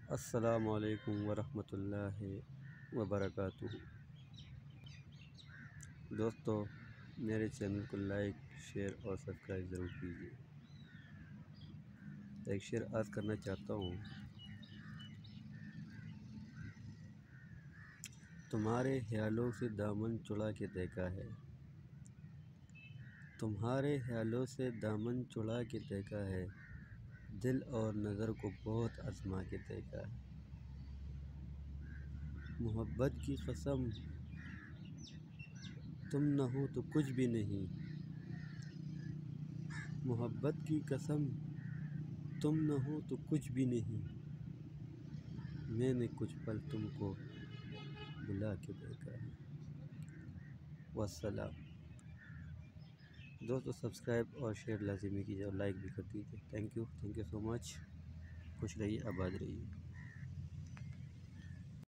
السلام علیکم ورحمۃ اللہ وبرکاتہ۔ دوستو، میرے چینل کو لائک، شیئر اور سبسکرائب ضرور کیجیے۔ ایک شعر عرض کرنا چاہتا ہوں۔ تمہارے خیالوں سے دامن چڑا کے دیکھا ہے، تمہارے خیالوں سے دامن چڑا کے دیکھا ہے، دل اور نظر کو بہت آزما کے دیکھا ہے۔ محبت کی قسم تم نہ ہو تو کچھ بھی نہیں، محبت کی قسم تم نہ ہو تو کچھ بھی نہیں، میں نے کچھ پل تم کو بلا کے دیکھا ہے۔ والسلام۔ دوستو، سبسکرائب اور شیئر لازمی کیجیے اور لائک بھی کر دیجیے۔ تھینک یو سو مچ۔ خوش رہیے، آباد رہیے۔